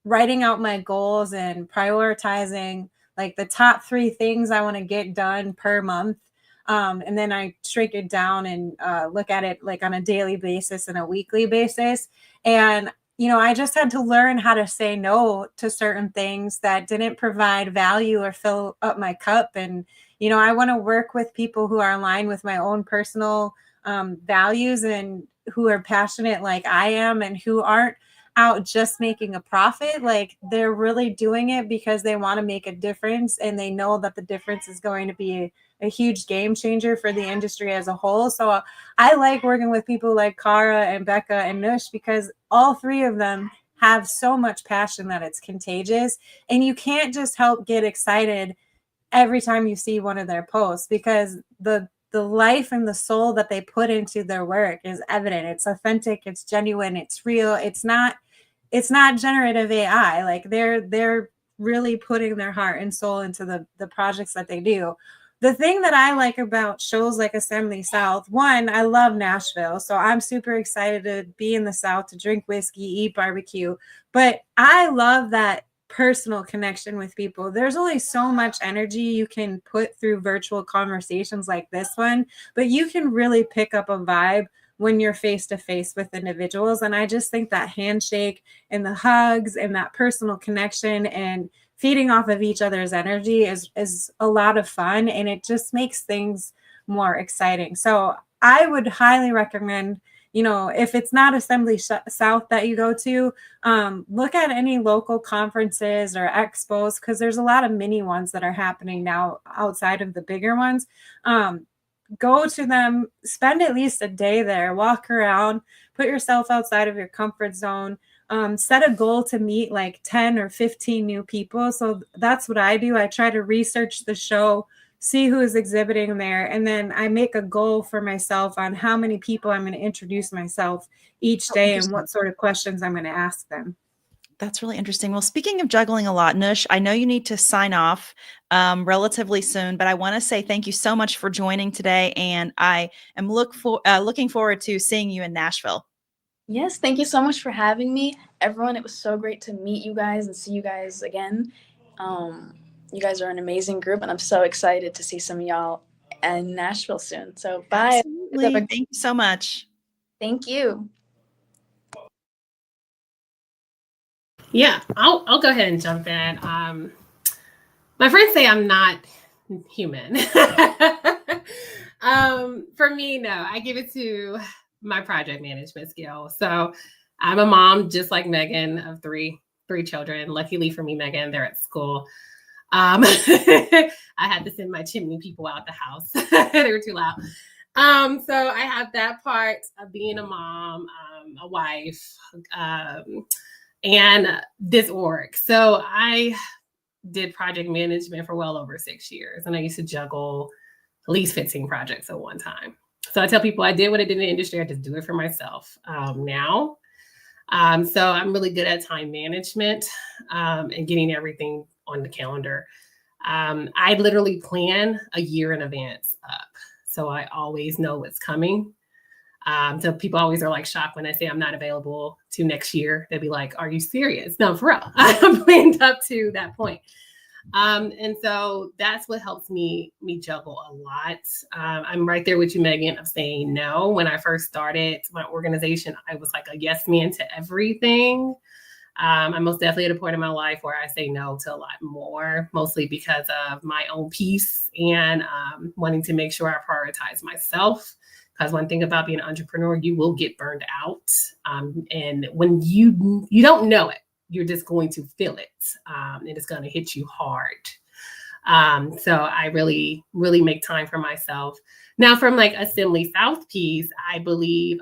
E: writing out my goals and prioritizing like the top 3 things I want to get done per month. And then I shrink it down and look at it like on a daily basis and a weekly basis. And, I just had to learn how to say no to certain things that didn't provide value or fill up my cup. And, I want to work with people who are aligned with my own personal values and who are passionate like I am and who aren't out just making a profit. Like they're really doing it because they want to make a difference and they know that the difference is going to be a huge game changer for the industry as a whole. So I like working with people like Cara and Becca and Nush because all 3 of them have so much passion that it's contagious, and you can't just help get excited every time you see one of their posts because the life and the soul that they put into their work is evident. It's authentic, it's genuine, it's real. It's not generative AI. Like they're really putting their heart and soul into the projects that they do. The thing that I like about shows like Assembly South, one, I love Nashville. So I'm super excited to be in the South, to drink whiskey, eat barbecue. But I love that personal connection with people. There's only so much energy you can put through virtual conversations like this one, but you can really pick up a vibe when you're face to face with individuals. And I just think that handshake and the hugs and that personal connection and feeding off of each other's energy is a lot of fun, and it just makes things more exciting. So I would highly recommend, if it's not Assembly South that you go to, look at any local conferences or expos, because there's a lot of mini ones that are happening now outside of the bigger ones. Go to them, spend at least a day there, walk around, put yourself outside of your comfort zone, set a goal to meet like 10 or 15 new people. So that's what I do. I try to research the show, see who is exhibiting there, and then I make a goal for myself on how many people I'm going to introduce myself each day and what sort of questions I'm going to ask them.
A: That's really interesting. Well, speaking of juggling a lot, Nush, I know you need to sign off relatively soon, but I want to say thank you so much for joining today, and I am looking forward to seeing you in Nashville.
D: Yes, thank you so much for having me, everyone. It was so great to meet you guys and see you guys again. You guys are an amazing group, and I'm so excited to see some of y'all in Nashville soon. So bye.
A: Absolutely. Thank you so much.
C: Thank you.
B: Yeah, I'll go ahead and jump in. My friends say I'm not human. For me, no, I give it to my project management skill. So I'm a mom, just like Megan, of three children. Luckily for me, Megan, they're at school. I had to send my chimney people out the house. They were too loud. So I have that part of being a mom, a wife, and this org. So I did project management for well over 6 years, and I used to juggle at least 15 projects at one time. So I tell people I did what I did in the industry. I just do it for myself now. So I'm really good at time management and getting everything on the calendar. I literally plan a year in advance up. So I always know what's coming. So people always are like shocked when I say I'm not available to next year. They'd be like, "Are you serious?" No, for real. I'm planned up to that point. And so that's what helps me juggle a lot. I'm right there with you, Megan, of saying no. When I first started my organization, I was like a yes man to everything. I'm most definitely at a point in my life where I say no to a lot more, mostly because of my own peace and wanting to make sure I prioritize myself. Because one thing about being an entrepreneur, you will get burned out. And when you don't know it, you're just going to feel it. And it's going to hit you hard. So I really, really make time for myself. Now, from like Assembly South piece, I believe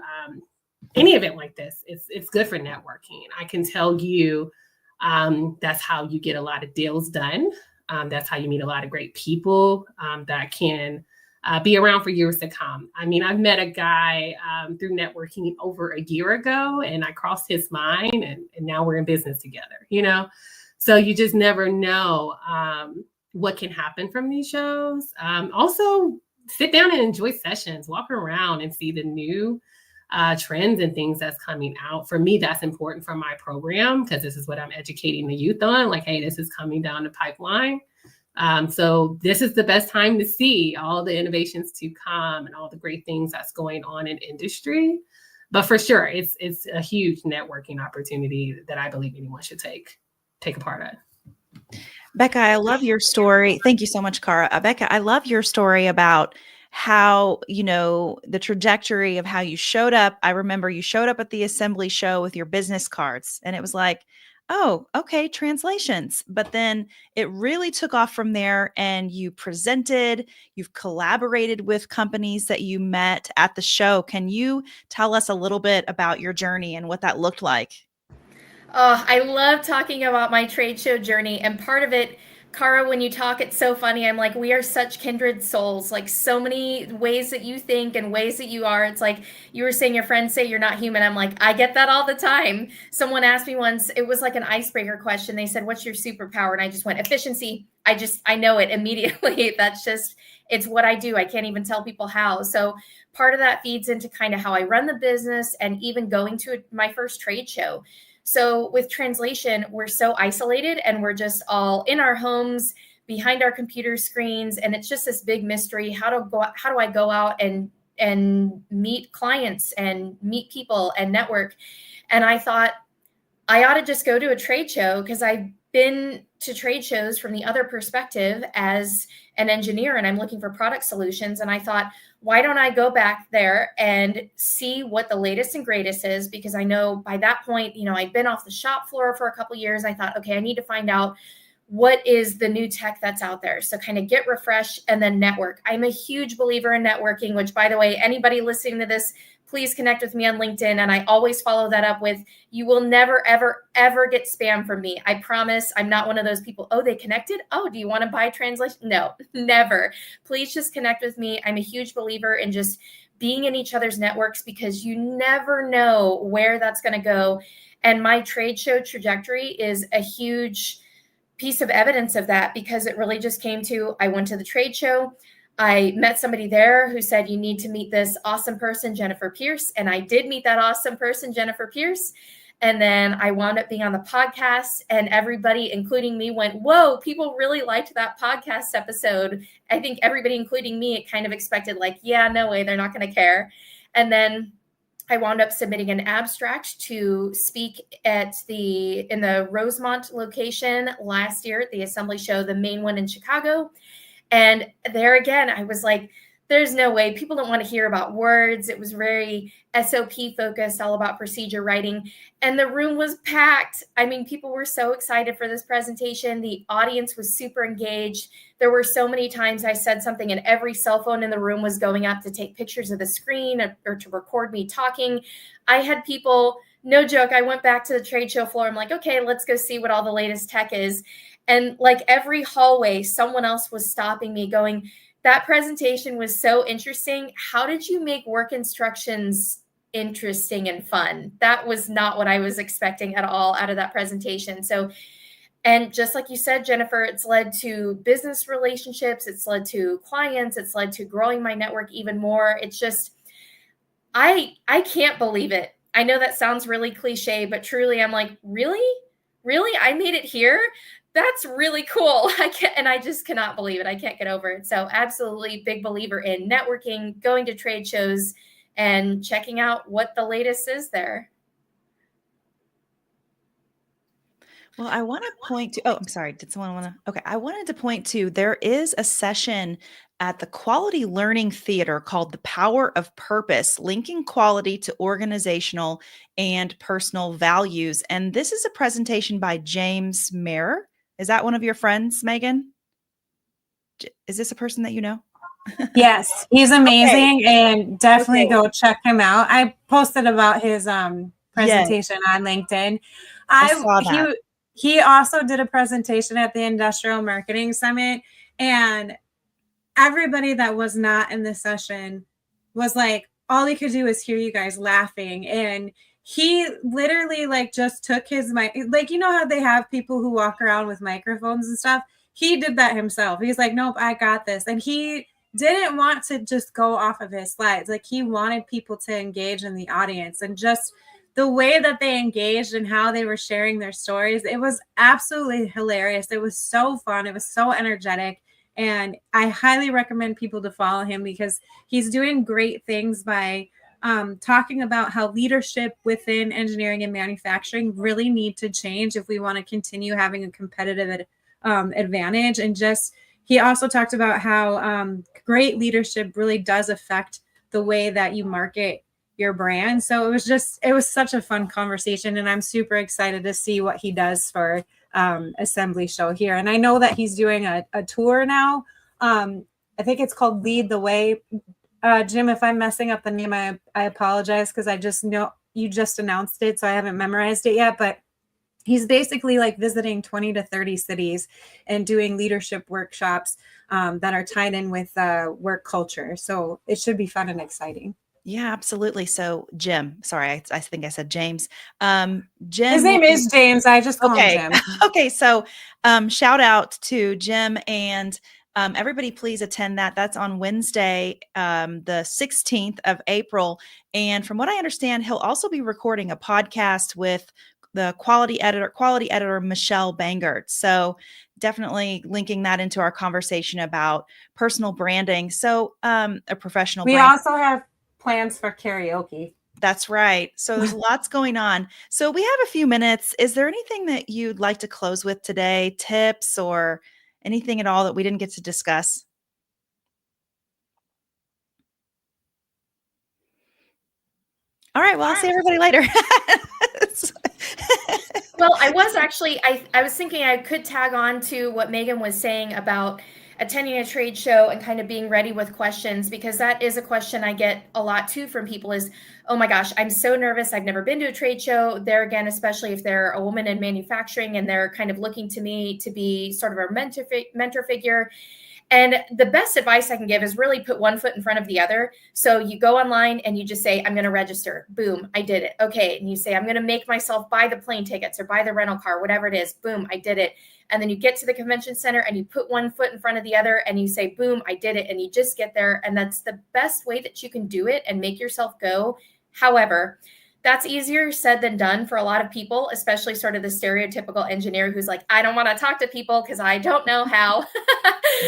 B: any event like this, it's good for networking. I can tell you that's how you get a lot of deals done. That's how you meet a lot of great people that can be around for years to come. I mean, I've met a guy through networking over a year ago, and I crossed his mind, and now we're in business together, you know? So you just never know what can happen from these shows. Also, sit down and enjoy sessions, walk around and see the new trends and things that's coming out. For me, that's important for my program because this is what I'm educating the youth on. Like, hey, this is coming down the pipeline. So this is the best time to see all the innovations to come and all the great things that's going on in industry. But for sure, it's a huge networking opportunity that I believe anyone should take a part of.
A: Becca, I love your story. Thank you so much, Cara. Becca, I love your story about how, the trajectory of how you showed up. I remember you showed up at the assembly show with your business cards, and it was like, oh, okay, translations. But then it really took off from there, and you presented, you've collaborated with companies that you met at the show. Can you tell us a little bit about your journey and what that looked like?
C: Oh, I love talking about my trade show journey. And part of it, Cara, when you talk, it's so funny. I'm like, we are such kindred souls, like so many ways that you think and ways that you are. It's like you were saying your friends say you're not human. I'm like, I get that all the time. Someone asked me once, it was like an icebreaker question. They said, what's your superpower? And I just went, efficiency. I know it immediately. It's what I do. I can't even tell people how. So part of that feeds into kind of how I run the business and even going to my first trade show. So with translation, we're so isolated and we're just all in our homes behind our computer screens. And it's just this big mystery. How do I go out and meet clients and meet people and network? And I thought I ought to just go to a trade show because I've been to trade shows from the other perspective as an engineer and I'm looking for product solutions. And I thought, why don't I go back there and see what the latest and greatest is? Because I know by that point, I'd been off the shop floor for a couple of years. I thought, okay, I need to find out what is the new tech that's out there. So kind of get refreshed and then network. I'm a huge believer in networking, which by the way, anybody listening to this, please connect with me on LinkedIn. And I always follow that up with, you will never, ever, ever get spam from me. I promise. I'm not one of those people. Oh, they connected. Oh, do you want to buy translation? No, never. Please just connect with me. I'm a huge believer in just being in each other's networks because you never know where that's going to go. And my trade show trajectory is a huge piece of evidence of that because it really just came to, I went to the trade show. I met somebody there who said, you need to meet this awesome person, Jennifer Pierce. And I did meet that awesome person, Jennifer Pierce. And then I wound up being on the podcast and everybody, including me, went, whoa, people really liked that podcast episode. I think everybody, including me, kind of expected like, yeah, no way, they're not going to care. And then I wound up submitting an abstract to speak in the Rosemont location last year at the Assembly Show, the main one in Chicago. And there again, I was like, there's no way. People don't want to hear about words. It was very SOP focused, all about procedure writing. And the room was packed. I mean, people were so excited for this presentation. The audience was super engaged. There were so many times I said something and every cell phone in the room was going up to take pictures of the screen or to record me talking. I had people, no joke, I went back to the trade show floor. I'm like, okay, let's go see what all the latest tech is. And like every hallway, someone else was stopping me going, that presentation was so interesting. How did you make work instructions interesting and fun? That was not what I was expecting at all out of that presentation. So, and just like you said, Jennifer, it's led to business relationships. It's led to clients. It's led to growing my network even more. It's just, I can't believe it. I know that sounds really cliche, but truly I'm like, really? I made it here? That's really cool. I just cannot believe it. I can't get over it. So absolutely big believer in networking, going to trade shows and checking out what the latest is there.
A: Well, I want to point to, I'm sorry. Did someone want to? Okay. I wanted to point to, there is a session at the Quality Learning Theater called The Power of Purpose, linking quality to organizational and personal values. And this is a presentation by James Mayer. Is that one of your friends, Megan? Is this a person that you know?
E: Yes, he's amazing, and definitely go check him out. I posted about his presentation on LinkedIn.
A: I saw that.
E: He also did a presentation at the Industrial Marketing Summit, and everybody that was not in the session was like, all he could do is hear you guys laughing. And he literally like just took his mic, like, you know how they have people who walk around with microphones and stuff? He did that himself. He's like, nope, I got this. And he didn't want to just go off of his slides. Like, he wanted people to engage in the audience, and just the way that they engaged and how they were sharing their stories, it was absolutely hilarious. It was so fun. It was so energetic. And I highly recommend people to follow him, because he's doing great things by talking about how leadership within engineering and manufacturing really need to change if we want to continue having a competitive advantage. And just, he also talked about how great leadership really does affect the way that you market your brand. So it was such a fun conversation, and I'm super excited to see what he does for Assembly Show here. And I know that he's doing a tour now. I think it's called Lead the Way. Jim, if I'm messing up the name, I apologize, because I just know you just announced it, so I haven't memorized it yet. But he's basically like visiting 20 to 30 cities and doing leadership workshops that are tied in with work culture. So it should be fun and exciting.
A: Yeah, absolutely. So Jim, sorry, I think I said James. Jim,
E: his name is James. I just call him Jim.
A: Okay. So shout out to Jim, and everybody please attend that. That's on Wednesday, the 16th of April. And from what I understand, he'll also be recording a podcast with the quality editor, Michelle Bangert. So definitely linking that into our conversation about personal branding. So a professional
E: We
A: brand.
E: also have plans for karaoke.
A: That's right. So there's lots going on. So we have a few minutes. Is there anything that you'd like to close with today? Tips or anything at all that we didn't get to discuss? All right. Well, I'll see everybody later.
C: Well, I was thinking I could tag on to what Megan was saying about attending a trade show and kind of being ready with questions, because that is a question I get a lot too from people is, oh my gosh, I'm so nervous. I've never been to a trade show. There again, especially if they're a woman in manufacturing and they're kind of looking to me to be sort of a mentor figure. And the best advice I can give is really put one foot in front of the other. So you go online and you just say, I'm going to register. Boom, I did it. Okay. And you say, I'm going to make myself buy the plane tickets or buy the rental car, whatever it is. Boom, I did it. And then you get to the convention center and you put one foot in front of the other and you say, boom, I did it. And you just get there. And that's the best way that you can do it and make yourself go. However, that's easier said than done for a lot of people, especially sort of the stereotypical engineer who's like, I don't want to talk to people because I don't know how.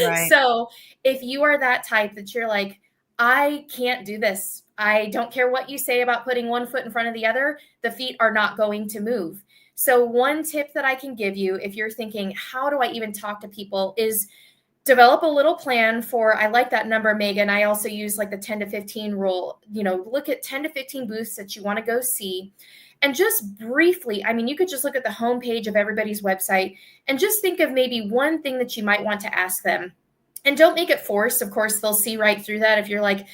C: Right. So if you are that type that you're like, I can't do this. I don't care what you say about putting one foot in front of the other, the feet are not going to move. So one tip that I can give you if you're thinking, how do I even talk to people, is develop a little plan for, I like that number, Megan. I also use like the 10 to 15 rule. Look at 10 to 15 booths that you want to go see. And just briefly, I mean, you could just look at the homepage of everybody's website and just think of maybe one thing that you might want to ask them. And don't make it forced. Of course, they'll see right through that. If you're like,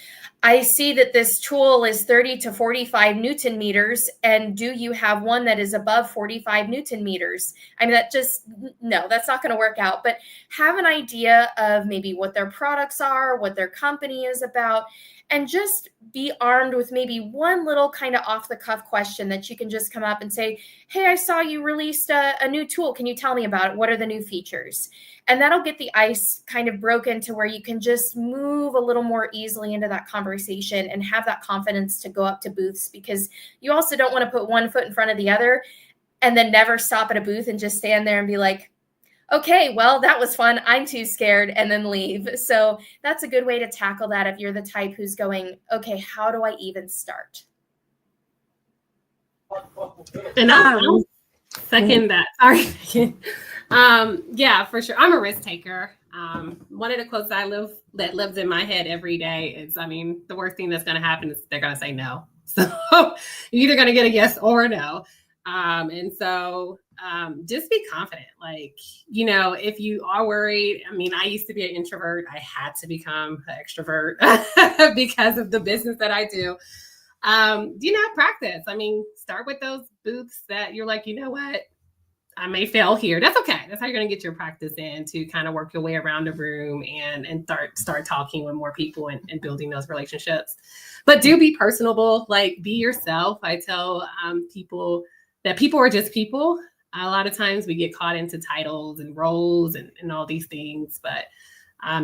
C: I see that this tool is 30 to 45 Newton meters, and do you have one that is above 45 Newton meters? I mean, no, that's not going to work out. But have an idea of maybe what their products are, what their company is about, and just be armed with maybe one little kind of off the cuff question that you can just come up and say, hey, I saw you released a new tool. Can you tell me about it? What are the new features? And that'll get the ice kind of broken to where you can just move a little more easily into that conversation and have that confidence to go up to booths, because you also don't want to put one foot in front of the other and then never stop at a booth and just stand there and be like, okay, well, that was fun, I'm too scared, and then leave. So that's a good way to tackle that if you're the type who's going, okay, how do I even start?
B: And I'll second that. Sorry. Yeah, for sure. I'm a risk taker. One of the quotes that lives in my head every day is, I mean, the worst thing that's going to happen is they're going to say no. So you're either going to get a yes or a no. And so just be confident. Like, if you are worried, I mean, I used to be an introvert. I had to become an extrovert because of the business that I do. Practice. I mean, start with those booths that you're like, you know what? I may fail here. That's okay. That's how you're going to get your practice in, to kind of work your way around the room and start talking with more people and building those relationships. But do be personable, like be yourself. I tell people that people are just people. A lot of times we get caught into titles and roles and all these things, but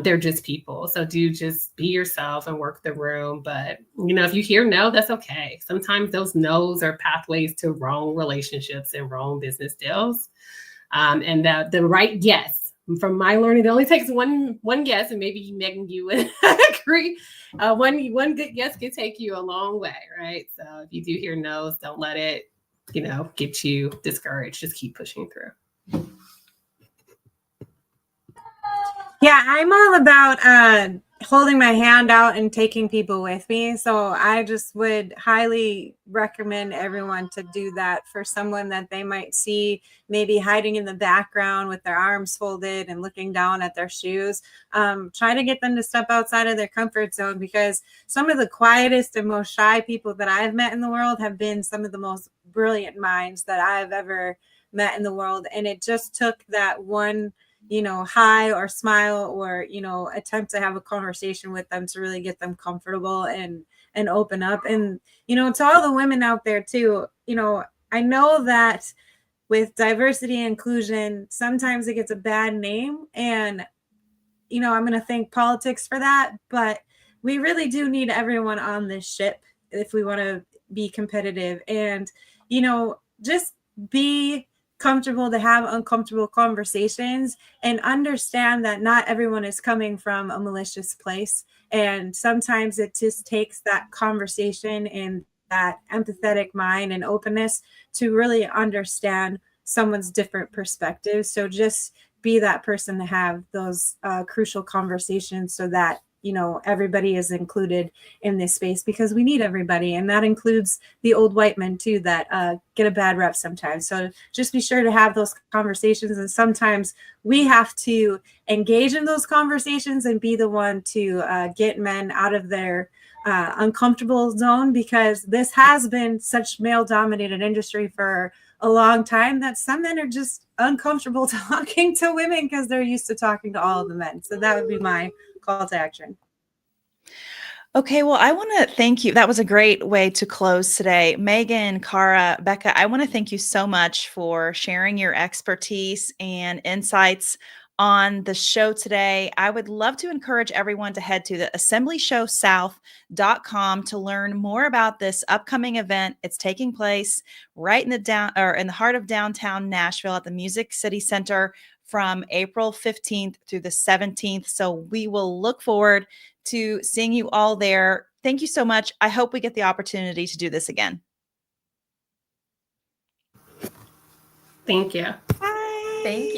B: they're just people. So do just be yourself and work the room. But, if you hear no, that's okay. Sometimes those no's are pathways to wrong relationships and wrong business deals. And the right yes, from my learning, it only takes one yes, and maybe Megan, you would agree. One good yes can take you a long way, right? So if you do hear no's, don't let it, get you discouraged. Just keep pushing through.
E: Yeah, I'm all about holding my hand out and taking people with me. So I just would highly recommend everyone to do that for someone that they might see maybe hiding in the background with their arms folded and looking down at their shoes. Try to get them to step outside of their comfort zone, because some of the quietest and most shy people that I've met in the world have been some of the most brilliant minds that I've ever met in the world. And it just took that one hi or smile or, attempt to have a conversation with them to really get them comfortable and open up. And, to all the women out there too, I know that with diversity and inclusion, sometimes it gets a bad name, and, I'm going to thank politics for that, but we really do need everyone on this ship if we want to be competitive. And, just be comfortable to have uncomfortable conversations and understand that not everyone is coming from a malicious place. And sometimes it just takes that conversation and that empathetic mind and openness to really understand someone's different perspectives. So just be that person to have those crucial conversations so that everybody is included in this space, because we need everybody. And that includes the old white men too, that get a bad rep sometimes. So just be sure to have those conversations. And sometimes we have to engage in those conversations and be the one to get men out of their uncomfortable zone, because this has been such male dominated industry for a long time that some men are just uncomfortable talking to women because they're used to talking to all of the men. So that would be my call to action.
A: Okay, well, I want to thank you. That was a great way to close today. Megan, Cara, Becca, I want to thank you so much for sharing your expertise and insights on the show today. I would love to encourage everyone to head to the assemblyshowsouth.com to learn more about this upcoming event. It's taking place right in the heart of downtown Nashville at the Music City Center from April 15th through the 17th. So we will look forward to seeing you all there. Thank you so much. I hope we get the opportunity to do this again.
B: Thank you.
A: Bye.
C: Thank you.